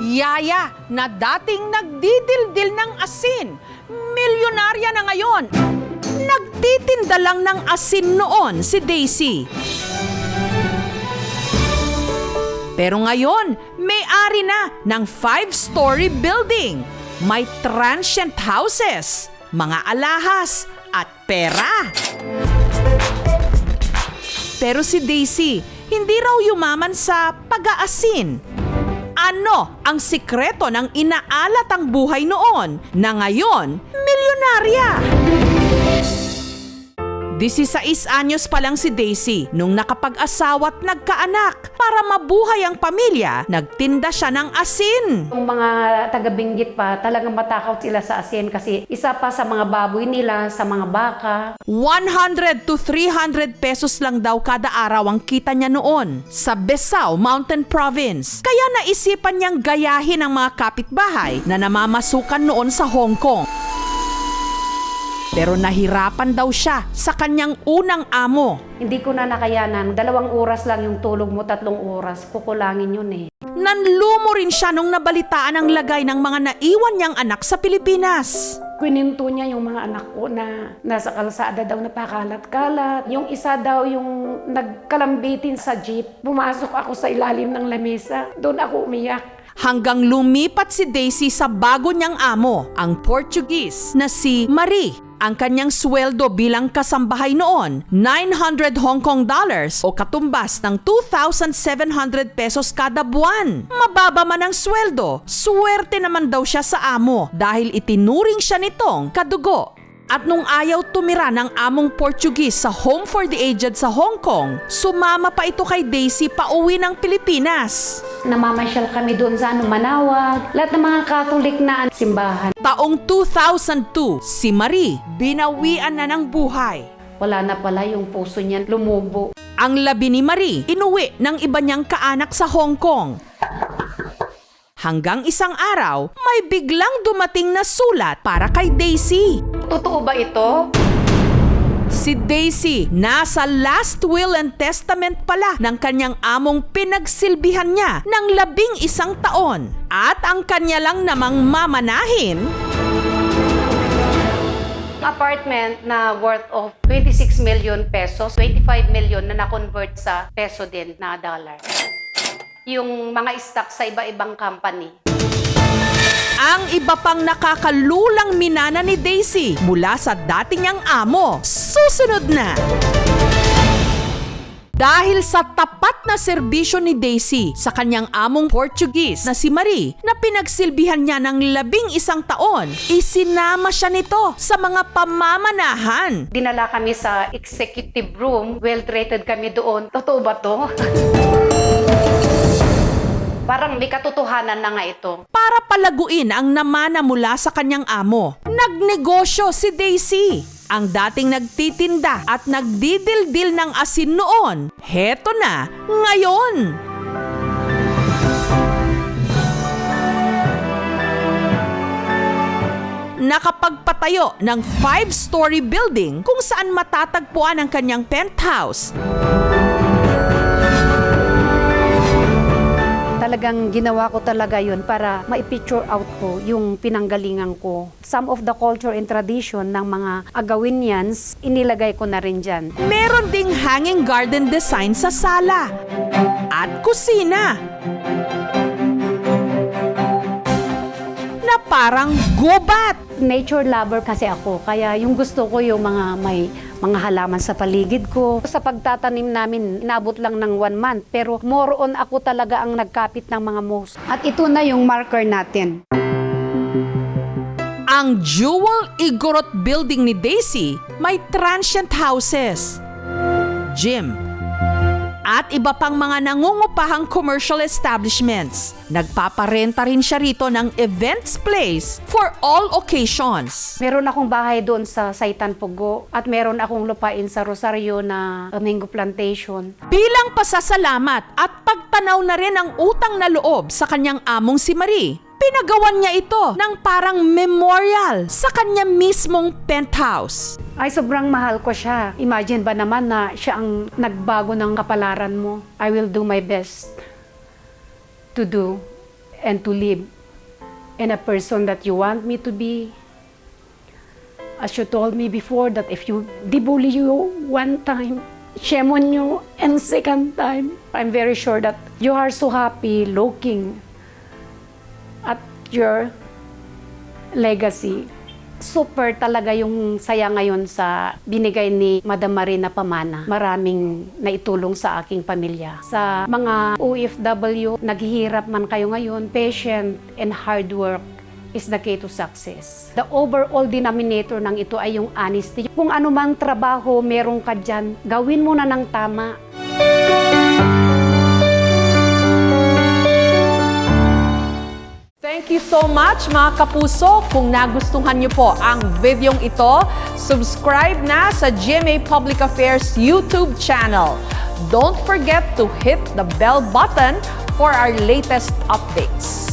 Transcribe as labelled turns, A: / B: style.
A: Yaya na dating nagdidildil ng asin, milyonarya na ngayon. Nagtitinda lang ng asin noon si Daisy. Pero ngayon, may-ari na ng 5-story building. May transient houses, mga alahas at pera. Pero si Daisy, hindi raw yumaman sa pag-aasin. Ano ang sikreto ng inaalatang buhay noon na ngayon milyonarya? 16 anyos pa lang si Daisy nung nakapag-asawa at nagkaanak. Para mabuhay ang pamilya, nagtinda siya ng asin.
B: Yung mga taga-Benguet pa, talagang matakot sila sa asin kasi isa pa sa mga baboy nila, sa mga baka.
A: 100 to 300 pesos lang daw kada araw ang kita niya noon sa Besao Mountain Province. Kaya naisipan niyang gayahin ang mga kapitbahay na namamasukan noon sa Hong Kong. Pero nahirapan daw siya sa kanyang unang amo.
B: Hindi ko na nakayanan. 2 oras lang yung tulog mo, 3 oras. Kukulangin yun eh.
A: Nanlumo rin siya nung nabalitaan ang lagay ng mga naiwan niyang anak sa Pilipinas.
B: Kwininto niya yung mga anak ko na nasa kalsada daw napakalat-kalat. Yung isa daw yung nagkalambitin sa jeep. Pumasok ako sa ilalim ng lamesa. Doon ako umiyak.
A: Hanggang lumipat si Daisy sa bago niyang amo, ang Portuguese na si Marie. Ang kanyang sweldo bilang kasambahay noon, 900 Hong Kong dollars o katumbas ng 2,700 pesos kada buwan. Mababa man ang sweldo, swerte naman daw siya sa amo dahil itinuring siya nitong kadugo. At nung ayaw tumira ng among Portuguese sa Home for the Aged sa Hong Kong, sumama pa ito kay Daisy pauwi ng Pilipinas.
B: Namamasyal kami doon sa Manawag. Lahat ng mga Catholic na simbahan.
A: Taong 2002, si Marie binawian na ng buhay.
B: Wala na pala yung puso niya, lumubo.
A: Ang labi ni Marie, inuwi ng iba niyang kaanak sa Hong Kong. Hanggang isang araw, may biglang dumating na sulat para kay Daisy.
B: Totoo ba ito?
A: Si Daisy, nasa last will and testament pala ng kanyang among pinagsilbihan niya ng 11 taon. At ang kanya lang namang mamanahin,
B: Apartment na worth of 26 million pesos, 25 million na na-convert sa peso din na dollar. Yung mga stock sa iba-ibang company.
A: ang iba pang nakakalulang minana ni Daisy mula sa dati niyang amo. Susunod na! Dahil sa tapat na serbisyo ni Daisy sa kanyang among Portuguese na si Marie na pinagsilbihan niya ng 11 taon, isinama siya nito sa mga pamamanahan.
B: Dinala kami sa executive room, well-treated kami doon. Totoo ba to? Parang may katotohanan na nga ito.
A: Para palaguin ang namana mula sa kanyang amo, nagnegosyo si Daisy. Ang dating nagtitinda at nagdidildil ng asin noon, heto na ngayon. Nakapagpatayo ng 5-story building kung saan matatagpuan ang kanyang penthouse.
B: Talagang ginawa ko talaga yun para ma-picture out ko yung pinanggalingan ko. Some of the culture and tradition ng mga Agawinians, inilagay ko na rin dyan.
A: Meron ding hanging garden design sa sala at kusina na parang gubat.
B: Nature lover kasi ako, kaya yung gusto ko yung mga may mga halaman sa paligid ko. Sa pagtatanim namin, inabot lang ng 1 month, pero more on ako talaga ang nagkapit ng mga moss. At ito na yung marker natin.
A: Ang Jewel Igorot building ni Daisy may transient houses, gym, at iba pang mga nangungupahang commercial establishments. Nagpaparenta rin siya rito ng events place for all occasions.
B: Meron akong bahay doon sa Saitan Pugo at meron akong lupain sa Rosario na mango plantation.
A: Bilang pasasalamat at pagtanaw na rin ang utang na loob sa kanyang among si Marie, pinagawan niya ito ng parang memorial sa kanya mismong penthouse.
B: Ay, sobrang mahal ko siya. Imagine ba naman na siya ang nagbago ng kapalaran mo? I will do my best. to do and to live and a person that you want me to be. As you told me before that if you debully you one time, shame on you, and second time, I'm very sure that you are so happy looking at your legacy. Super talaga yung saya ngayon sa binigay ni Madam Marie na pamana. Maraming naitulong sa aking pamilya. Sa mga OFW, naghihirap man kayo ngayon, patient and hard work is the key to success. The overall denominator ng ito ay yung honesty. Kung anumang trabaho meron ka dyan, gawin mo na ng tama.
A: Thank you so much mga kapuso. Kung nagustuhan niyo po ang videong ito, subscribe na sa GMA Public Affairs YouTube channel. Don't forget to hit the bell button for our latest updates.